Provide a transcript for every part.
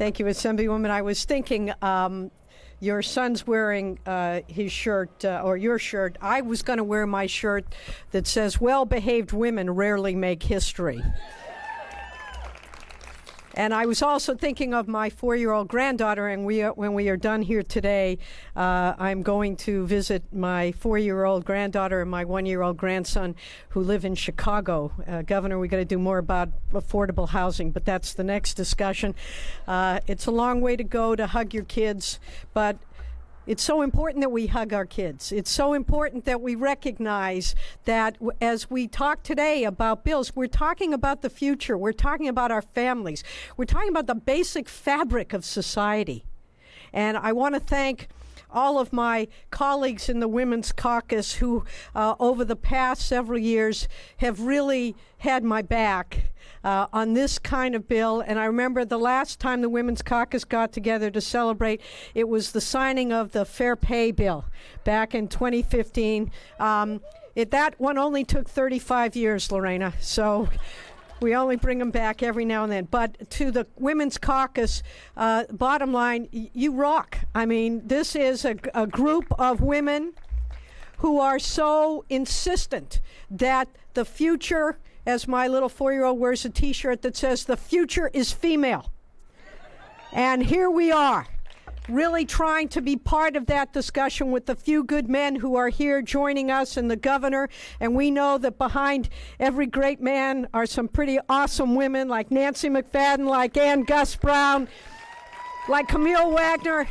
Thank you, Assemblywoman. I was thinking your son's wearing his shirt, or your shirt. I was going to wear my shirt that says, "Well-behaved women rarely make history." And I was also thinking of my 4-year-old granddaughter, and when we are done here today, I'm going to visit my 4-year-old granddaughter and my 1-year-old grandson who live in Chicago. Governor, we got to do more about affordable housing, but that's the next discussion. It's a long way to go to hug your kids, but it's so important that we hug our kids. It's so important that we recognize that as we talk today about bills, we're talking about the future. We're talking about our families. We're talking about the basic fabric of society. And I want to thank all of my colleagues in the Women's Caucus who, over the past several years, have really had my back on this kind of bill. And I remember the last time the Women's Caucus got together to celebrate, it was the signing of the Fair Pay Bill back in 2015. That one only took 35 years, Lorena, so we only bring them back every now and then. But to the Women's Caucus, bottom line, you rock. I mean, this is a group of women who are so insistent that the future, as my little 4-year-old wears a T-shirt that says, "The future is female." And here we are, really trying to be part of that discussion with the few good men who are here joining us and the governor. And we know that behind every great man are some pretty awesome women like Nancy McFadden, like Ann Gus Brown, like Camille Wagner.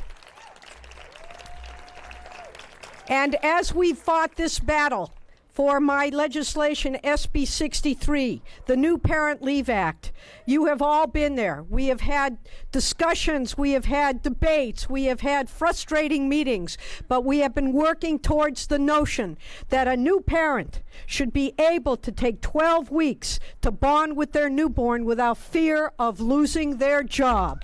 And as we fought this battle for my legislation, SB 63, the new Parent Leave Act, you have all been there. We have had discussions, we have had debates, we have had frustrating meetings, but we have been working towards the notion that a new parent should be able to take 12 weeks to bond with their newborn without fear of losing their job.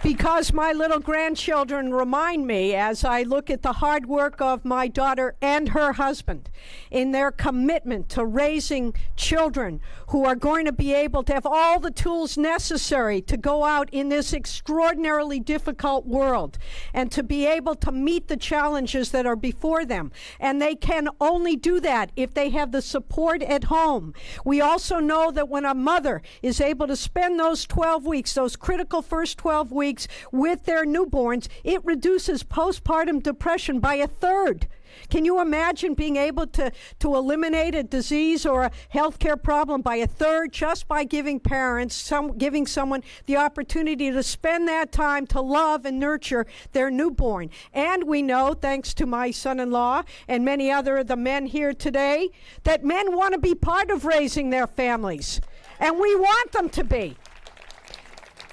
Because my little grandchildren remind me, as I look at the hard work of my daughter and her husband in their commitment to raising children who are going to be able to have all the tools necessary to go out in this extraordinarily difficult world and to be able to meet the challenges that are before them. And they can only do that if they have the support at home. We also know that when a mother is able to spend those 12 weeks, those critical first 12 weeks, with their newborns, it reduces postpartum depression by 1/3. Can you imagine being able to eliminate a disease or a healthcare problem by 1/3 just by giving parents, giving someone the opportunity to spend that time to love and nurture their newborn? And we know, thanks to my son-in-law and many other of the men here today, that men want to be part of raising their families. And we want them to be,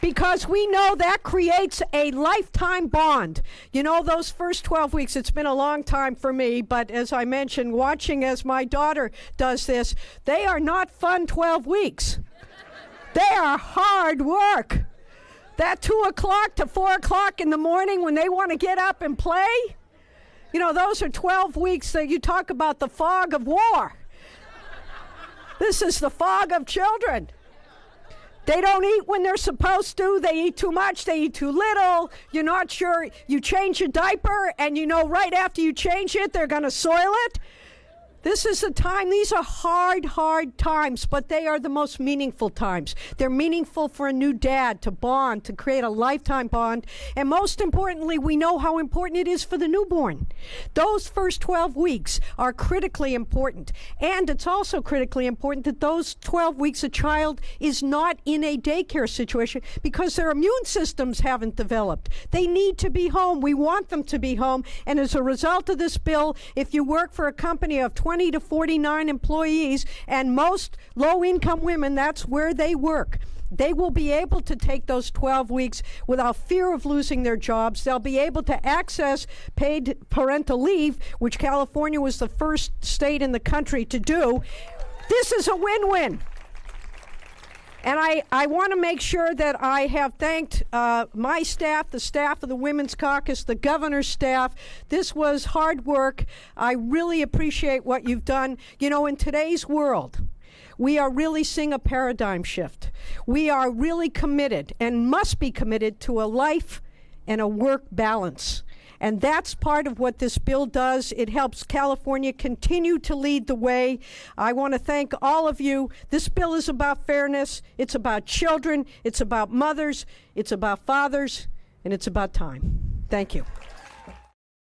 because we know that creates a lifetime bond. You know, those first 12 weeks, it's been a long time for me, but as I mentioned, watching as my daughter does this, they are not fun 12 weeks. They are hard work. That 2 o'clock to 4 o'clock in the morning when they want to get up and play, you know, those are 12 weeks that you talk about the fog of war. This is the fog of children. They don't eat when they're supposed to. They eat too much. They eat too little. You're not sure. You change your diaper, and you know right after you change it, they're going to soil it. This is the time. These are hard times, but they are the most meaningful times. They're meaningful for a new dad to bond, to create a lifetime bond. And most importantly, we know how important it is for the newborn. Those first 12 weeks are critically important. And it's also critically important that those 12 weeks a child is not in a daycare situation because their immune systems haven't developed. They need to be home. We want them to be home. And as a result of this bill, if you work for a company of 20 to 49 employees, and most low-income women, that's where they work, they will be able to take those 12 weeks without fear of losing their jobs. They'll be able to access paid parental leave, which California was the first state in the country to do. This is a win-win. And I want to make sure that I have thanked my staff, the staff of the Women's Caucus, the governor's staff. This was hard work. I really appreciate what you've done. You know, in today's world, we are really seeing a paradigm shift. We are really committed and must be committed to a life and a work balance. And that's part of what this bill does. It helps California continue to lead the way. I want to thank all of you. This bill is about fairness. It's about children. It's about mothers. It's about fathers. And it's about time. Thank you.